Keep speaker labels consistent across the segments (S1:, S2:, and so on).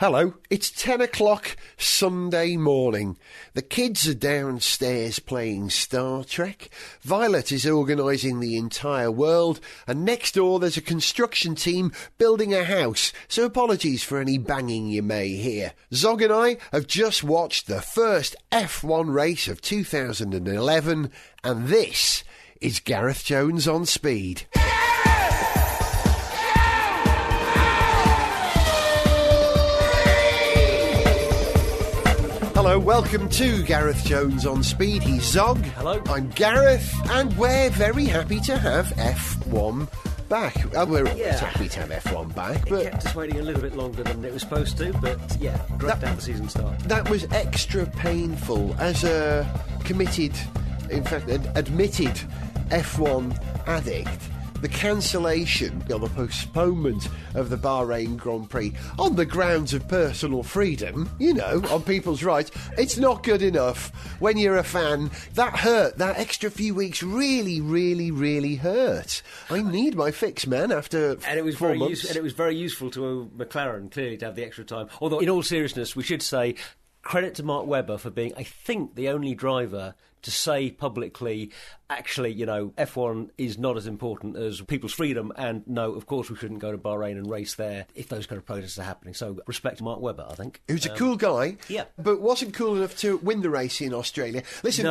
S1: Hello, it's 10 o'clock Sunday morning. The kids are downstairs playing Star Trek. Violet is organising the entire world. And next door there's a construction team building a house. So apologies for any banging you may hear. Zog and I have just watched the first F1 race of 2011. And this is Gareth Jones On Speed. Hello, welcome to Gareth Jones On Speed. He's Zog.
S2: Hello.
S1: I'm Gareth, and we're very happy to have F1 back. We're happy to have F1 back.
S2: It kept us waiting a little bit longer than it was supposed to, but yeah, great to have the season start.
S1: That was extra painful as a committed, in fact, admitted F1 addict. The cancellation or the postponement of the Bahrain Grand Prix on the grounds of personal freedom, you know, on people's rights, it's not good enough when you're a fan. That hurt. That extra few weeks really hurt. I need my fix, man, after
S2: and it was
S1: 4 months.
S2: And it was very useful to McLaren, clearly, to have the extra time. Although, in all seriousness, we should say credit to Mark Webber for being, I think, the only driver to say publicly, actually, you know, F1 is not as important as people's freedom, and no, of course we shouldn't go to Bahrain and race there if those kind of protests are happening. So respect to Mark Webber, I think.
S1: He was a cool guy,
S2: yeah,
S1: but wasn't cool enough to win the race in Australia. Listen,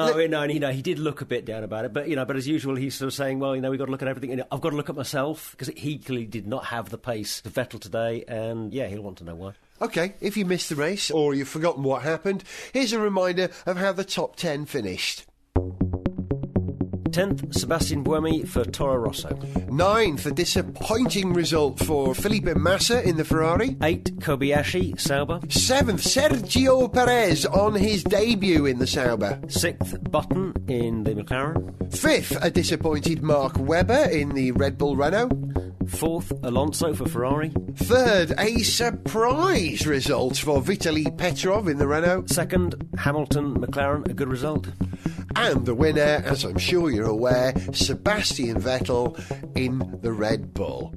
S2: he did look a bit down about it, but as usual, he's sort of saying, well, we've got to look at everything. I've got to look at myself, because he clearly did not have the pace of Vettel today, and yeah, he'll want to know why.
S1: OK, if you missed the race or you've forgotten what happened, here's a reminder of how the top 10 finished.
S2: 10th, Sebastian Buemi for Toro Rosso.
S1: 9th, a disappointing result for Felipe Massa in the Ferrari.
S2: 8th, Kobayashi, Sauber.
S1: 7th, Sergio Perez on his debut in the Sauber.
S2: 6th, Button in the McLaren.
S1: 5th, a disappointed Mark Webber in the Red Bull Renault.
S2: 4th, Alonso for Ferrari.
S1: 3rd, a surprise result for Vitaly Petrov in the Renault.
S2: 2nd, Hamilton, McLaren, a good result.
S1: And the winner, as I'm sure you're aware, Sebastian Vettel in the Red Bull.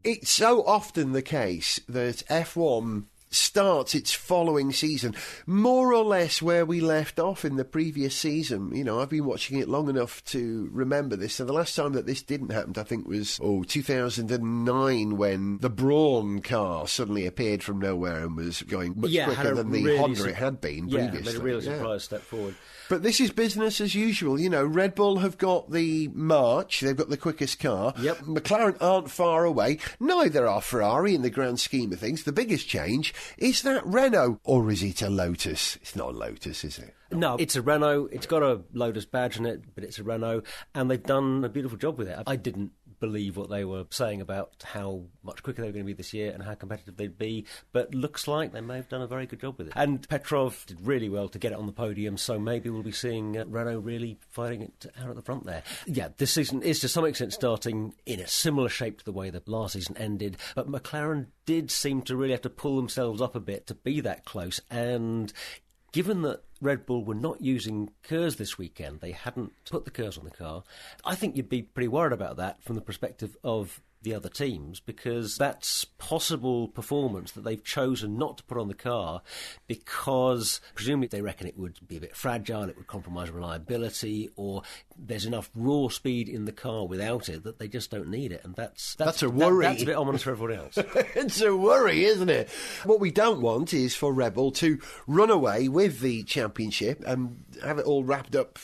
S1: It's so often the case that F1 starts its following season more or less where we left off in the previous season. You know, I've been watching it long enough to remember this. So the last time that this didn't happen, I think, was 2009, when the Brawn car suddenly appeared from nowhere and was going much quicker than the Honda it had been previously.
S2: Made a real surprise step forward.
S1: But this is business as usual. You know, Red Bull have got the March. They've got the quickest car.
S2: Yep.
S1: McLaren aren't far away. Neither are Ferrari in the grand scheme of things. The biggest change is that Renault. Or is it a Lotus? It's not a Lotus, is it?
S2: No, it's a Renault. It's got a Lotus badge in it, but it's a Renault. And they've done a beautiful job with it. I didn't believe what they were saying about how much quicker they were going to be this year and how competitive they'd be, but looks like they may have done a very good job with it. And Petrov did really well to get it on the podium, so maybe we'll be seeing Renault really fighting it out at the front there. Yeah, this season is to some extent starting in a similar shape to the way the last season ended, but McLaren did seem to really have to pull themselves up a bit to be that close, and given that Red Bull were not using KERS this weekend, they hadn't put the KERS on the car, I think you'd be pretty worried about that from the perspective of the other teams, because that's possible performance that they've chosen not to put on the car because presumably they reckon it would be a bit fragile, it would compromise reliability, or there's enough raw speed in the car without it that they just don't need it. And that's
S1: a worry.
S2: That's a bit ominous for everyone else.
S1: It's a worry, isn't it? What we don't want is for Red Bull to run away with the championship and have it all wrapped up.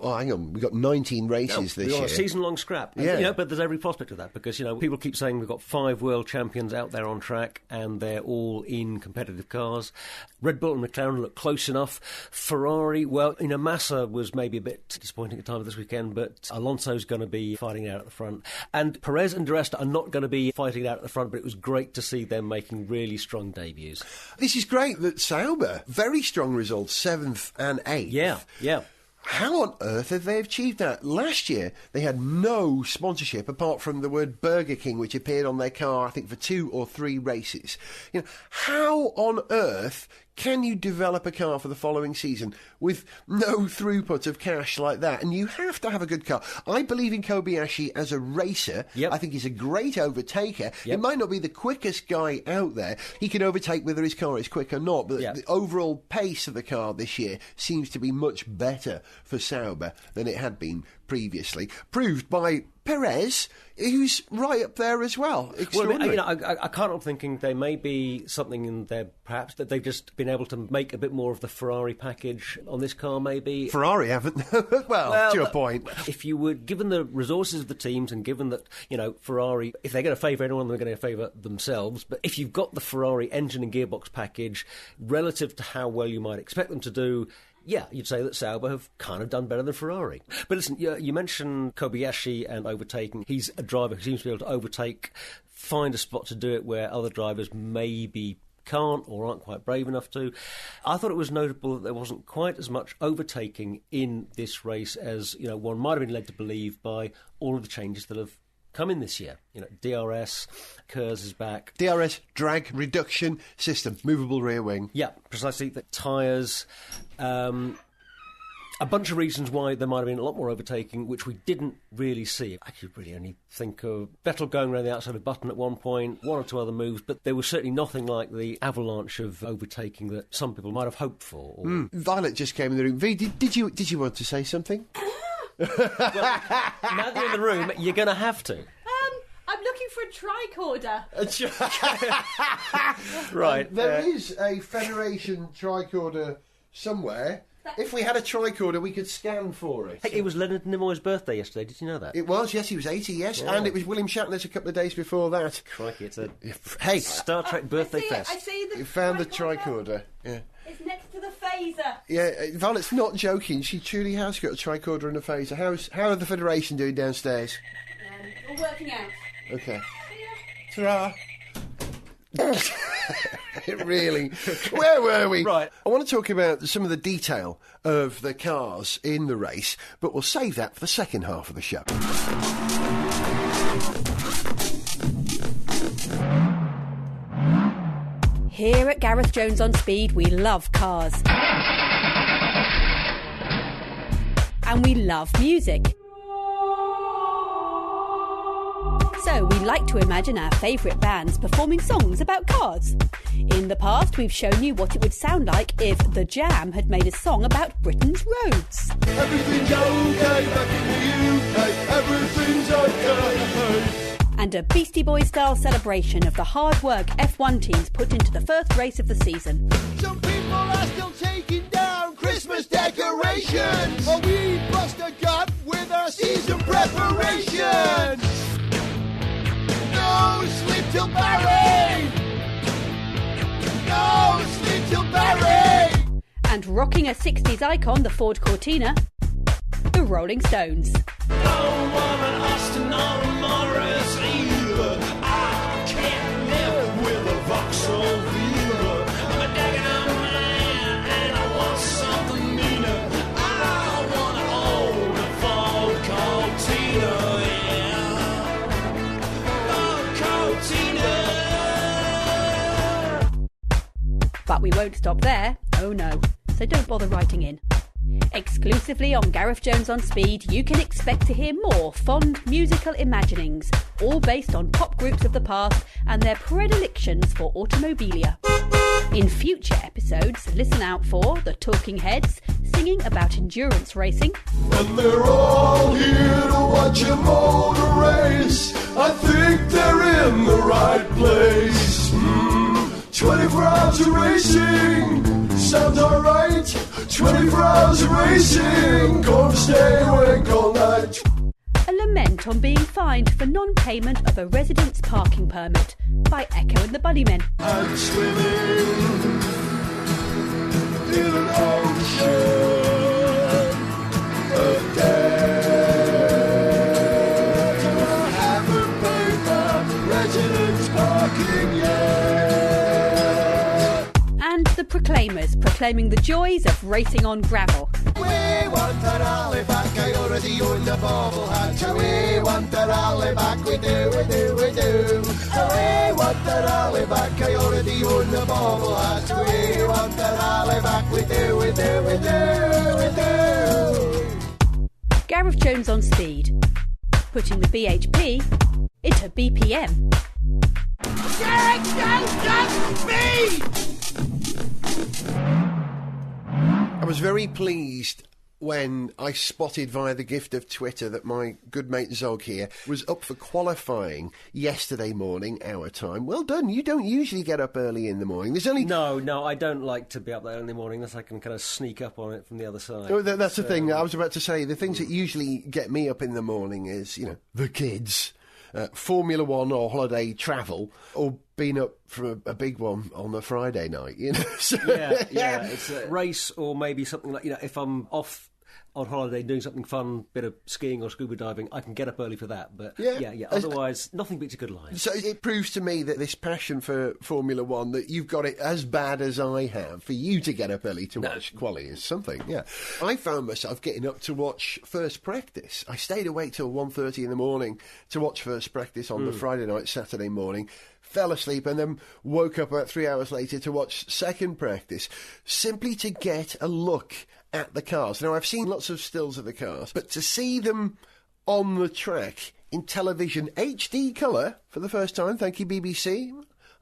S1: Oh, hang on, we've got 19 races this year.
S2: A season-long scrap.
S1: Yeah.
S2: But there's every prospect of that, because, people keep saying we've got 5 world champions out there on track and they're all in competitive cars. Red Bull and McLaren look close enough. Ferrari, well, Massa was maybe a bit disappointing at times this weekend, but Alonso's going to be fighting out at the front. And Perez and Di Resta are not going to be fighting out at the front, but it was great to see them making really strong debuts.
S1: This is great that Sauber, very strong results, 7th and 8th.
S2: Yeah.
S1: How on earth have they achieved that? Last year, they had no sponsorship apart from the word Burger King, which appeared on their car, I think, for 2 or 3 races. How on earth can you develop a car for the following season with no throughput of cash like that? And you have to have a good car. I believe in Kobayashi as a racer.
S2: Yep.
S1: I think he's a great overtaker.
S2: Yep.
S1: It might not be the quickest guy out there. He can overtake whether his car is quick or not, but
S2: Yep.
S1: the overall pace of the car this year seems to be much better for Sauber than it had been previously, proved by Perez, who's right up there as well. Extraordinary.
S2: Well, I can't help thinking there may be something in there, perhaps, that they've just been able to make a bit more of the Ferrari package on this car, maybe.
S1: Ferrari haven't. well, to a point.
S2: If you would, given the resources of the teams and given that, Ferrari, if they're going to favour anyone, they're going to favour themselves. But if you've got the Ferrari engine and gearbox package relative to how well you might expect them to do, yeah, you'd say that Sauber have kind of done better than Ferrari. But listen, you mentioned Kobayashi and overtaking. He's a driver who seems to be able to overtake, find a spot to do it where other drivers maybe can't or aren't quite brave enough to. I thought it was notable that there wasn't quite as much overtaking in this race as one might have been led to believe by all of the changes that have come in this year. DRS, KERS is back.
S1: DRS, drag reduction system, movable rear wing.
S2: Yeah, precisely. The tyres, a bunch of reasons why there might have been a lot more overtaking, which we didn't really see. I could really only think of Vettel going around the outside of Button at one point, one or two other moves, but there was certainly nothing like the avalanche of overtaking that some people might have hoped for.
S1: Violet just came in the room. V, did you want to say something?
S2: Well, now that you're in the room, you're going to have to.
S3: I'm looking for a tricorder.
S2: Right.
S1: There is a Federation tricorder somewhere. If we had a tricorder, we could scan for it.
S2: Hey, it was Leonard Nimoy's birthday yesterday, did you know that?
S1: It was, yes, he was 80, yes.
S2: Yeah.
S1: And it was William Shatner's a couple of days before that.
S2: Crikey, it's a
S1: Hey,
S2: Star Trek birthday fest.
S3: I see the
S1: you found the tricorder. Yeah.
S3: It's next to the phaser.
S1: Yeah, Violet's not joking. She truly has got a tricorder and a phaser. How are the Federation doing downstairs?
S3: All working out.
S1: Okay. Ta-ra. Really? Where were we?
S2: Right.
S1: I want to talk about some of the detail of the cars in the race, but we'll save that for the second half of the show.
S3: Here at Gareth Jones On Speed, we love cars. And we love music. So we like to imagine our favourite bands performing songs about cars. In the past, we've shown you what it would sound like if The Jam had made a song about Britain's roads.
S1: Everything's okay back in the UK. Everything's okay.
S3: And a Beastie Boys style celebration of the hard work F1 teams put into the first race of the season.
S1: Some people are still taking down Christmas decorations. Oh, we bust a gut with our season preparations. No sleep till Barry! No sleep till Barry!
S3: And rocking a 60s icon, the Ford Cortina, the Rolling Stones.
S4: Don't want an Austin or a Morris either. I can't live with a Vauxhall Viva. I'm a daggone man and I want something meaner. I want an old Ford Cortina, yeah. Ford Cortina.
S3: But we won't stop there. Oh no. So don't bother writing in. Exclusively on Gareth Jones On Speed, you can expect to hear more fond musical imaginings, all based on pop groups of the past and their predilections for automobilia. In future episodes, listen out for the Talking Heads singing about endurance racing.
S1: And they're all here to watch a motor race. I think they're in the right place. 24 hours of racing sounds alright. 24 hours of racing, gonna stay awake all night.
S3: A lament on being fined for non-payment of a resident's parking permit by Echo and the Bunnymen.
S1: I'm swimming in an ocean of debt. I haven't paid my resident's parking yet.
S3: And the Proclaimers proclaiming the joys of racing on gravel.
S1: we want a rally back. I already own the bobble hat. We want a rally back. We do, we do, we do. We want a rally back. I already own the bobble hat. We want a rally back. We do, we do, we do, we do.
S3: Gareth Jones on Speed, putting the BHP into BPM.
S4: Gareth Jones on Speed!
S1: I was very pleased when I spotted via the gift of Twitter that my good mate Zog here was up for qualifying yesterday morning, our time. Well done. You don't usually get up early in the morning. There's only...
S2: No, I don't like to be up there in the morning unless I can kind of sneak up on it from the other side.
S1: Oh, that's the thing. I was about to say, the things that usually get me up in the morning is, the kids, Formula One or holiday travel, or being up for a big one on a Friday night, So,
S2: yeah, it's a race or maybe something like, if I'm off on holiday doing something fun, bit of skiing or scuba diving, I can get up early for that. But yeah. Otherwise, nothing beats a good line.
S1: So it proves to me that this passion for Formula One, that you've got it as bad as I have. For you to get up early to watch quali is something, yeah. I found myself getting up to watch first practice. I stayed awake till 1:30 in the morning to watch first practice on the Friday night, Saturday morning. Fell asleep and then woke up about 3 hours later to watch second practice, simply to get a look at the cars. Now, I've seen lots of stills of the cars, but to see them on the track in television HD colour for the first time, thank you BBC,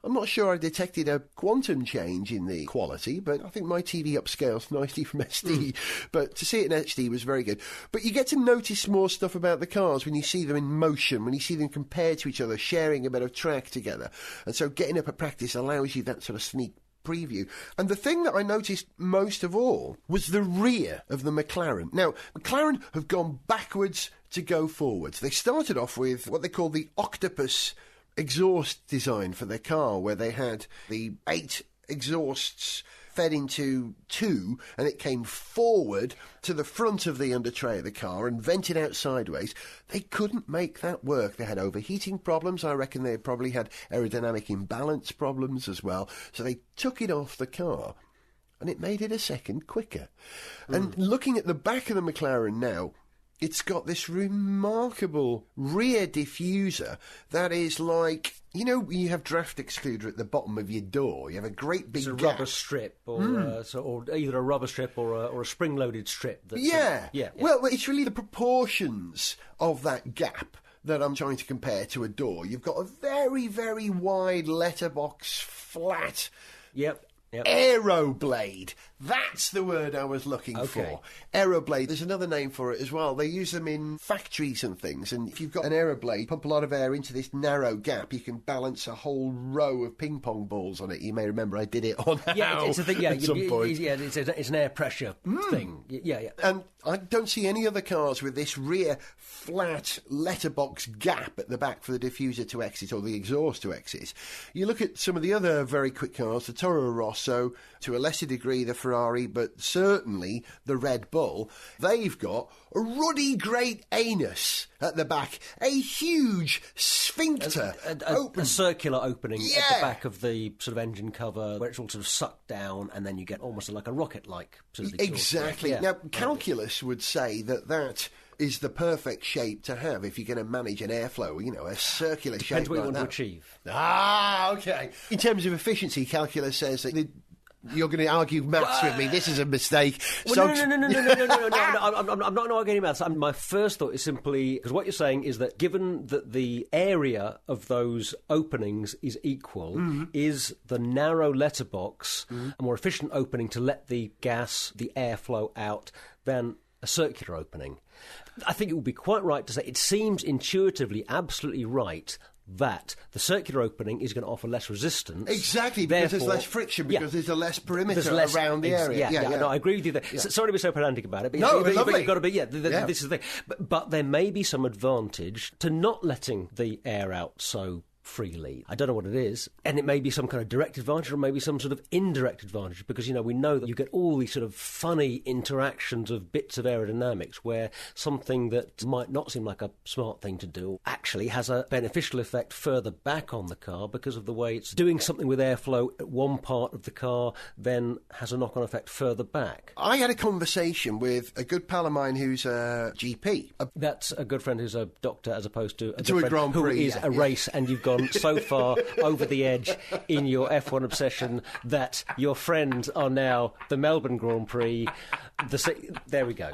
S1: I'm not sure I detected a quantum change in the quality, but I think my TV upscales nicely from SD. But to see it in HD was very good. But you get to notice more stuff about the cars when you see them in motion, when you see them compared to each other, sharing a bit of track together. And so getting up at practice allows you that sort of sneak preview. And the thing that I noticed most of all was the rear of the McLaren. Now, McLaren have gone backwards to go forwards. They started off with what they call the octopus exhaust design for their car, where they had the 8 exhausts fed into 2, and it came forward to the front of the under tray of the car and vented out sideways. They couldn't make that work. They had overheating problems. I reckon they probably had aerodynamic imbalance problems as well. So they took it off the car, and it made it a second quicker. And looking at the back of the McLaren now, it's got this remarkable rear diffuser that is like, you have draft excluder at the bottom of your door. You have a great big
S2: It's a
S1: gap.
S2: rubber strip, or either a rubber strip or a spring-loaded strip. That's
S1: Yeah. Well, it's really the proportions of that gap that I'm trying to compare to a door. You've got a very, very wide letterbox flat.
S2: Yep.
S1: Aeroblade. That's the word I was looking for. Aeroblade. There's another name for it as well. They use them in factories and things. And if you've got an aeroblade, pump a lot of air into this narrow gap, you can balance a whole row of ping pong balls on it. You may remember I did it on
S2: it's a thing. Yeah,
S1: at some point.
S2: It's an air pressure thing. Yeah.
S1: And I don't see any other cars with this rear flat letterbox gap at the back for the diffuser to exit or the exhaust to exit. You look at some of the other very quick cars, the Toro Rosso, to a lesser degree the Ferrari, but certainly the Red Bull. They've got a ruddy great anus at the back, a huge sphincter,
S2: a circular opening at the back of the sort of engine cover, where it's all sort of sucked down, and then you get almost like a rocket-like sort of exhaust.
S1: Exactly.
S2: Yeah.
S1: Now, calculus would say that is the perfect shape to have if you're going to manage an airflow, a circular shape.
S2: Depends what you
S1: like
S2: want
S1: that.
S2: to achieve.
S1: Okay. In terms of efficiency, calculus says that you're going to argue maths with me. This is a mistake.
S2: Well, no. I'm not going to argue any maths. My first thought is simply, because what you're saying is that given that the area of those openings is equal, is the narrow letterbox a more efficient opening to let the gas, the air flow out than a circular opening? I think it would be quite right to say it seems intuitively absolutely right that the circular opening is going to offer less resistance.
S1: Exactly, because there's less friction, because there's a less perimeter around the area.
S2: No, I agree with you there.
S1: Yeah.
S2: Sorry to be so pedantic about it, but,
S1: lovely.
S2: You've got to be, this is the thing. But there may be some advantage to not letting the air out so free lead. I don't know what it is, and it may be some kind of direct advantage or maybe some sort of indirect advantage, because, you know, we know that you get all these sort of funny interactions of bits of aerodynamics where something that might not seem like a smart thing to do actually has a beneficial effect further back on the car because of the way it's doing something with airflow at one part of the car, then has a knock-on effect further back.
S1: I had a conversation with a good pal of mine who's a GP.
S2: That's a good friend who's a doctor as opposed to a
S1: Grand Prix,
S2: who is a race, and you've gone so far over the edge in your F1 obsession that your friends are now the Melbourne Grand Prix. There we go.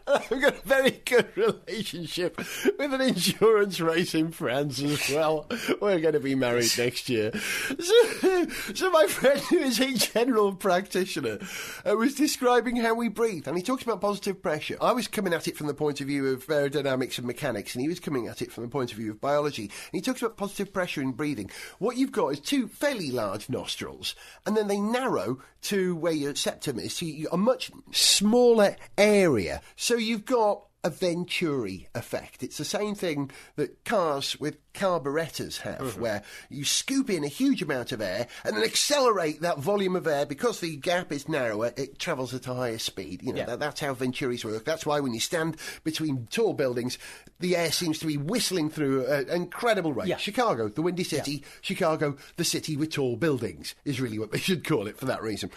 S1: I've got a very good relationship with an insurance race in France as well. We're going to be married next year. So my friend, who is a general practitioner, was describing how we breathe, and he talks about positive pressure. I was coming at it from the point of view of aerodynamics and mechanics, and he was coming at it from the point of view of biology. And he talks about positive pressure in breathing. What you've got is two fairly large nostrils, and then they narrow to where your septum is, so you a much smaller area. So you've got a Venturi effect. It's the same thing that cars with carburetors have, where you scoop in a huge amount of air and then accelerate that volume of air. Because the gap is narrower, it travels at a higher speed. You know, that's how Venturis work. That's why when you stand between tall buildings, the air seems to be whistling through an incredible rate.
S2: Yeah.
S1: Chicago, the Windy City. Chicago, the city with tall buildings, is really what they should call it for that reason.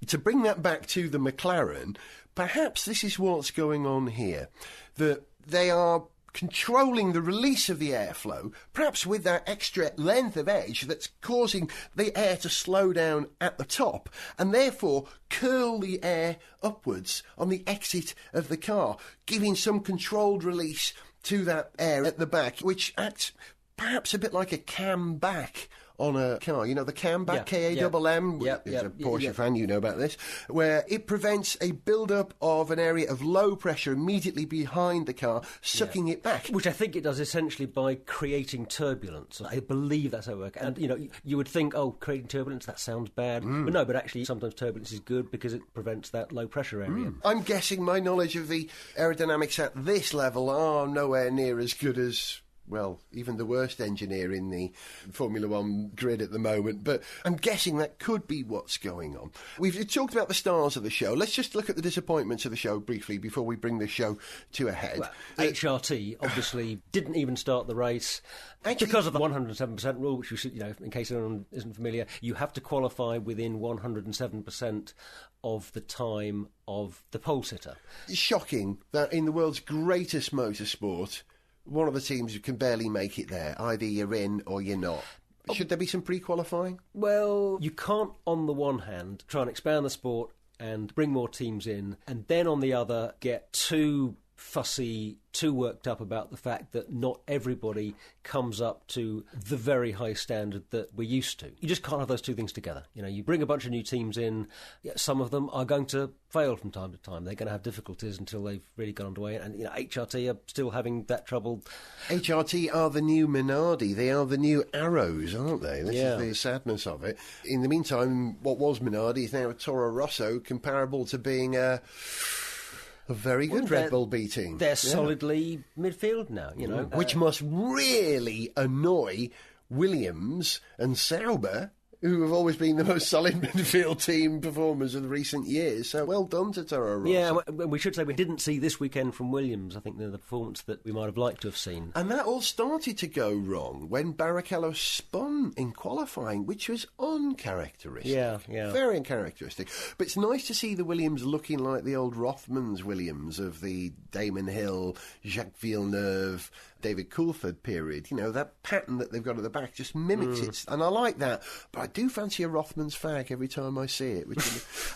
S1: To bring that back to the McLaren, perhaps this is what's going on here, that they are controlling the release of the airflow, perhaps with that extra length of edge that's causing the air to slow down at the top, and therefore curl the air upwards on the exit of the car, giving some controlled release to that air at the back, which acts perhaps a bit like a cam back on a car. You know, the cam back, K-A-M-M, as a Porsche fan, you know about this, where it prevents a build-up of an area of low pressure immediately behind the car, sucking it back.
S2: Which I think it does essentially by creating turbulence. I believe that's how it works. And, you know, you would think, oh, creating turbulence, that sounds bad. But no, but actually sometimes turbulence is good because it prevents that low pressure area.
S1: I'm guessing my knowledge of the aerodynamics at this level are nowhere near as good as, well, even the worst engineer in the Formula One grid at the moment, but I'm guessing that could be what's going on. We've talked about the stars of the show. Let's just look at the disappointments of the show briefly before we bring the show to a head.
S2: Well, HRT obviously didn't even start the race because of the 107% rule, which you should, you know, in case anyone isn't familiar, you have to qualify within 107% of the time of the pole sitter.
S1: It's shocking that in the world's greatest motorsport, one of the teams can barely make it there. Either you're in or you're not. Should there be some pre-qualifying?
S2: Well, you can't, on the one hand, try and expand the sport and bring more teams in, and then on the other, get too fussy, too worked up about the fact that not everybody comes up to the very high standard that we're used to. You just can't have those two things together. You know, you bring a bunch of new teams in, some of them are going to fail from time to time. They're going to have difficulties until they've really gone underway, and, you know, HRT are still having that trouble.
S1: HRT are the new Minardi. They are the new Arrows, aren't they? This is the sadness of it. In the meantime, what was Minardi is now a Toro Rosso, comparable to being a very good Red Bull B team.
S2: They're solidly midfield now, you know.
S1: Which must really annoy Williams and Sauber, who have always been the most solid midfield team performers of the recent years. So well done to Toro Rosso.
S2: Yeah, we should say we didn't see this weekend from Williams, I think, the performance that we might have liked to have seen.
S1: And that all started to go wrong when Barrichello spun in qualifying, which was uncharacteristic.
S2: Yeah.
S1: Very uncharacteristic. But it's nice to see the Williams looking like the old Rothmans Williams of the Damon Hill, Jacques Villeneuve, David Coulthard period. You know, that pattern that they've got at the back just mimics it. And I like that. But I do fancy a Rothmans fag every time I see it.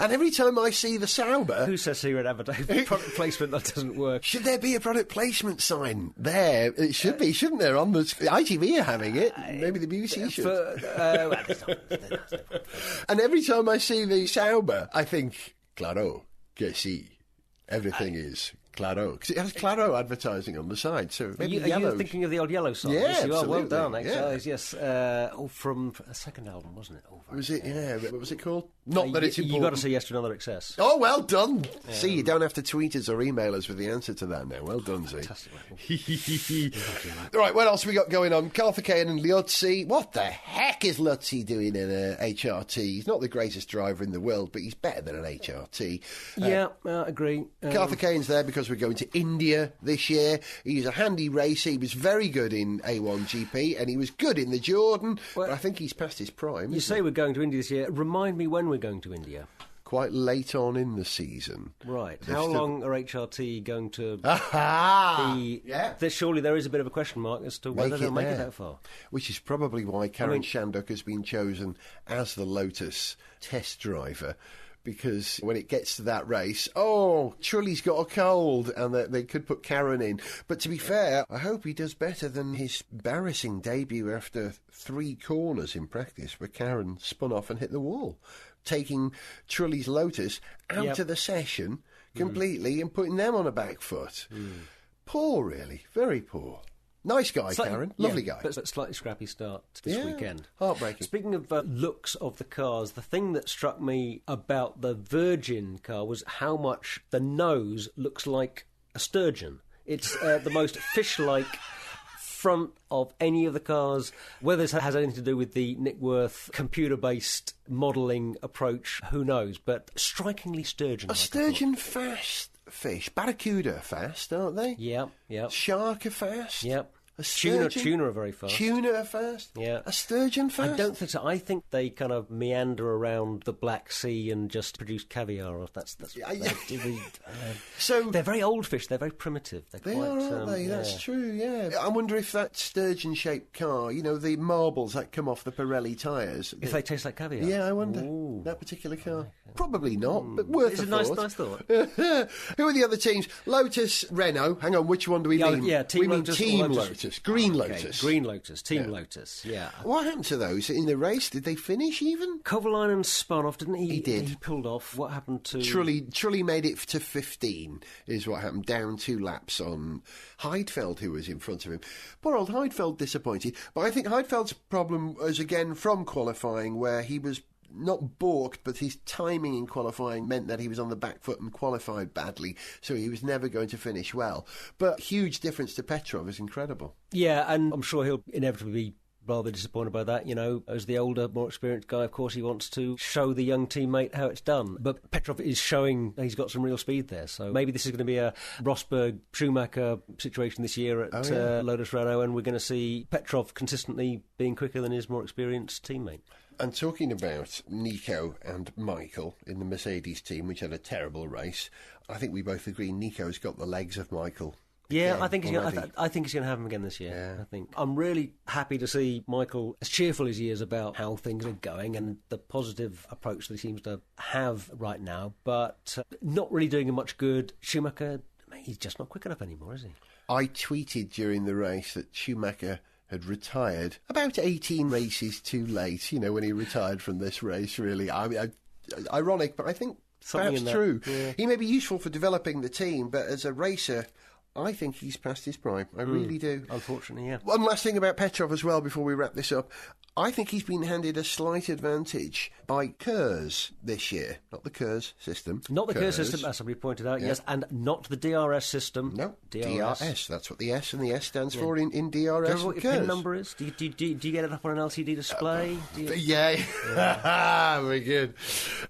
S1: And every time I see the Sauber...
S2: Who says here at advertising product placement that doesn't work? Should
S1: there be a product placement sign there? It should be, shouldn't there? On the ITV are having it. Maybe the BBC should. And every time I see the Sauber, I think, claro que sí. Everything is Claro. 'Cause it has Claro advertising on the side, so maybe
S2: Are
S1: yellow.
S2: you thinking of the old yellow song?
S1: Yeah,
S2: Yes, you are. Well
S1: absolutely.
S2: done,
S1: Yeah.
S2: actually. Yes. From a second album, wasn't it? Oh, very
S1: Was it? Yeah. What was it called? Not that it's important.
S2: You got to say yes to another excess.
S1: Oh, well done. See, you don't have to tweet us or email us with the answer to that now. Well done, Z. Right, what else we got going on? Carthagena and Liuzzi. What the heck is Liuzzi doing in a HRT? He's not the greatest driver in the world, but he's better than an HRT.
S2: Yeah, I agree.
S1: Carthagena's there because we're going to India this year. He's a handy racer. He was very good in A1GP, and he was good in the Jordan, but I think he's past his prime.
S2: You say we're going to India this year. Remind me when we're going to India.
S1: Quite late on in the season.
S2: Right.
S1: They've
S2: How
S1: still-
S2: long are HRT going to
S1: Aha!
S2: be?
S1: Yeah.
S2: Surely there is a bit of a question mark as to whether they'll make it
S1: there.
S2: that far.
S1: Which is probably why Karen Shanduk has been chosen as the Lotus test driver. Because when it gets to that race, Trulli's got a cold, and they could put Karen in. But to be fair, I hope he does better than his embarrassing debut after 3 corners in practice, where Karen spun off and hit the wall, taking Trulli's Lotus out of the session completely and putting them on a back foot. Poor, really, very poor. Nice guy, Karen. Lovely guy.
S2: But slightly scrappy start this weekend.
S1: Heartbreaking.
S2: Speaking of looks of the cars, the thing that struck me about the Virgin car was how much the nose looks like a sturgeon. It's the most fish-like front of any of the cars. Whether this has anything to do with the Nick Worth computer-based modelling approach, who knows? But strikingly sturgeon.
S1: A sturgeon fast fish. Barracuda are fast, aren't they?
S2: Yep.
S1: Shark are fast.
S2: Yep.
S1: A
S2: Tuna
S1: sturgeon?
S2: are very fast.
S1: Tuna are fast.
S2: Yeah.
S1: A sturgeon fast.
S2: I don't think so. I think they kind of meander around the Black Sea and just produce caviar. That's
S1: So
S2: they're very old fish. They're very primitive. They're
S1: they
S2: quite,
S1: are, aren't they?
S2: yeah.
S1: That's true. Yeah. I wonder if that sturgeon-shaped car, the marbles that come off the Pirelli tyres.
S2: If they taste like caviar.
S1: Yeah, I wonder.
S2: Ooh.
S1: That particular car. Probably not, but worth
S2: It's
S1: a
S2: a nice
S1: thought.
S2: thought.
S1: Who are the other teams? Lotus, Renault. Hang on, which one do we mean?
S2: Yeah, Team
S1: we mean
S2: Lotus.
S1: Team
S2: or
S1: Lotus. Green
S2: Okay,
S1: Lotus.
S2: Green Lotus. Team Lotus. Yeah.
S1: What happened to those in the race? Did they finish even?
S2: Kovalainen spun off, didn't he?
S1: He did.
S2: He pulled off. What happened to...
S1: Trulli made it to 15, is what happened, down 2 laps on Heidfeld, who was in front of him. Poor old Heidfeld disappointed. But I think Heidfeld's problem was, again, from qualifying, where he was not balked, but his timing in qualifying meant that he was on the back foot and qualified badly, so he was never going to finish well. But huge difference to Petrov is incredible.
S2: Yeah, and I'm sure he'll inevitably be rather disappointed by that. As the older, more experienced guy, of course, he wants to show the young teammate how it's done. But Petrov is showing he's got some real speed there. So maybe this is going to be a Rosberg-Schumacher situation this year at Lotus Renault, and we're going to see Petrov consistently being quicker than his more experienced teammate.
S1: And talking about Nico and Michael in the Mercedes team, which had a terrible race, I think we both agree Nico's got the legs of Michael.
S2: Yeah,
S1: again
S2: I think he's
S1: already.
S2: going to have him again this year.
S1: Yeah.
S2: I think I'm really happy to see Michael as cheerful as he is about how things are going and the positive approach that he seems to have right now, but not really doing him much good. Schumacher, he's just not quick enough anymore, is he?
S1: I tweeted during the race that Schumacher had retired about 18 races too late, when he retired from this race, really. Ironic, but I think
S2: Something
S1: perhaps
S2: in that,
S1: true.
S2: yeah.
S1: He may be useful for developing the team, but as a racer, I think he's past his prime. I really do.
S2: Unfortunately, yeah.
S1: One last thing about Petrov as well before we wrap this up. I think he's been handed a slight advantage by KERS this year. Not the KERS system.
S2: Not the KERS system, as somebody pointed out, yes, and not the DRS system.
S1: No, DRS. That's what the S and the S stands for in DRS.
S2: Do you remember
S1: and
S2: what your PIN
S1: KERS.
S2: number is? Do you get it up on an LCD display?
S1: Yeah. Very good.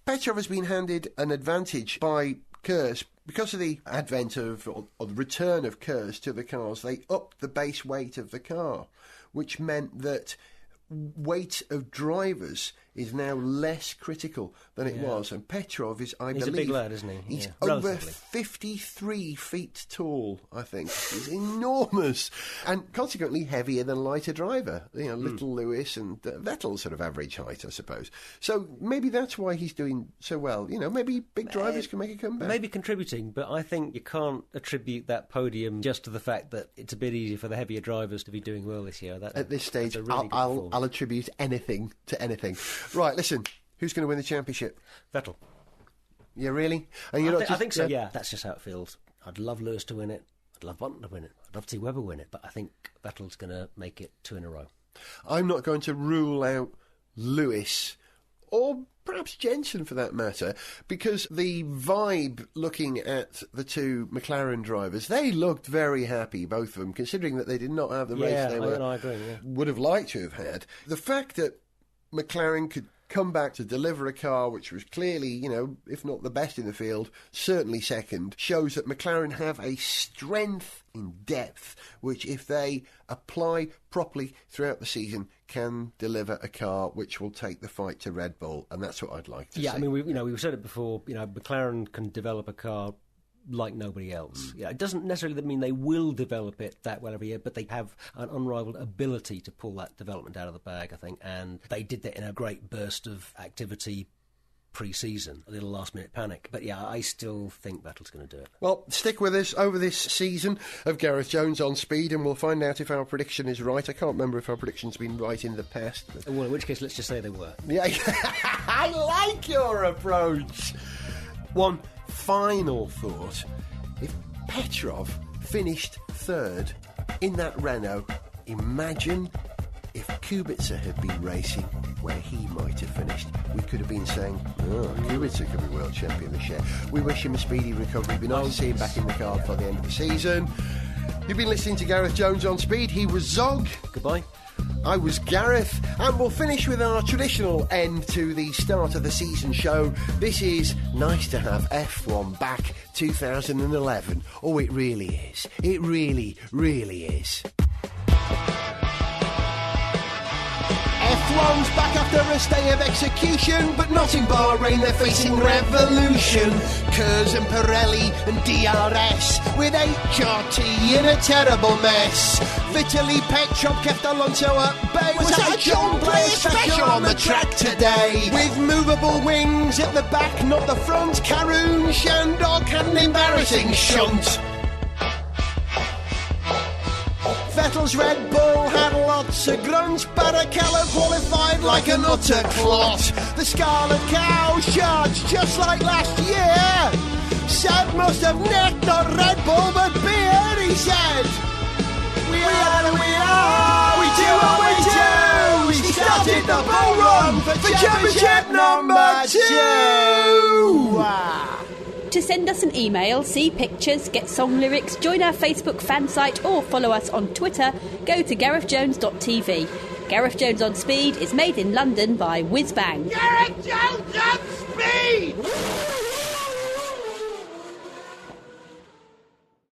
S1: Petrov has been handed an advantage by KERS because of the advent of, or the return of KERS to the cars. They upped the base weight of the car, which meant that weight of drivers is now less critical than it was, and Petrov is, I
S2: He's
S1: believe...
S2: a big lad, isn't he?
S1: He's
S2: Yeah,
S1: over
S2: relatively.
S1: 53 feet tall, I think. He's enormous, and consequently heavier than a lighter driver. Little Lewis and Vettel sort of average height, I suppose. So maybe that's why he's doing so well. Maybe big drivers can make a comeback.
S2: Maybe contributing, but I think you can't attribute that podium just to the fact that it's a bit easier for the heavier drivers to be doing well this year.
S1: At this stage,
S2: that's a really good performance.
S1: I'll attribute anything to anything. Right, listen, who's going to win the championship?
S2: Vettel.
S1: Yeah, really? And you're
S2: I
S1: not just,
S2: think so, yeah. That's just how it feels. I'd love Lewis to win it. I'd love Button to win it. I'd love to see Webber win it. But I think Vettel's going to make it 2 in a row.
S1: I'm not going to rule out Lewis, or perhaps Jensen for that matter, because the vibe looking at the two McLaren drivers, they looked very happy, both of them, considering that they did not have the race they
S2: I agree,
S1: would have liked to have had. The fact that McLaren could come back to deliver a car which was clearly, you know, if not the best in the field, certainly second, shows that McLaren have a strength in depth which, if they apply properly throughout the season, can deliver a car which will take the fight to Red Bull, and that's what I'd like to see.
S2: Yeah, I mean, we've said it before, McLaren can develop a car like nobody else. Yeah, it doesn't necessarily mean they will develop it that well every year, but they have an unrivaled ability to pull that development out of the bag, I think, and they did that in a great burst of activity pre-season, a little last-minute panic. But yeah, I still think Vettel's going to do it.
S1: Well, stick with us over this season of Gareth Jones on Speed, and we'll find out if our prediction is right. I can't remember if our prediction's been right in the past. But...
S2: Well, in which case, let's just say they were.
S1: Yeah, I like your approach. One final thought. If Petrov finished third in that Renault, imagine if Kubica had been racing where he might have finished. We could have been saying, Kubica could be world champion this year. We wish him a speedy recovery. It'd be nice to see him back in the car by the end of the season. You've been listening to Gareth Jones on Speed. He was Zog.
S2: Goodbye.
S1: I was Gareth, and we'll finish with our traditional end to the start of the season show. This is Nice to Have F1 Back 2011. Oh, it really is. It really, really is. F1's back after a stay of execution, but not in Bahrain, they're facing revolution. Kurz and Pirelli and DRS, with HRT in a terrible mess. Vitaly Petrov kept Alonso at bay. Was that a John Blair special on the track today? With movable wings at the back, not the front, Karun Shandor had an embarrassing shunt. Vettel's Red Bull had lots of grunts, Barrichello qualified like an utter clot. The Scarlet Cow charged just like last year. Seb must have necked not Red Bull but beer, he said. We are, we do what we do. We started the bull run for championship number 2.
S3: To send us an email, see pictures, get song lyrics, join our Facebook fan site or follow us on Twitter, go to GarethJones.tv. Gareth Jones on Speed is made in London by Whiz Bang.
S4: Gareth Jones on Speed!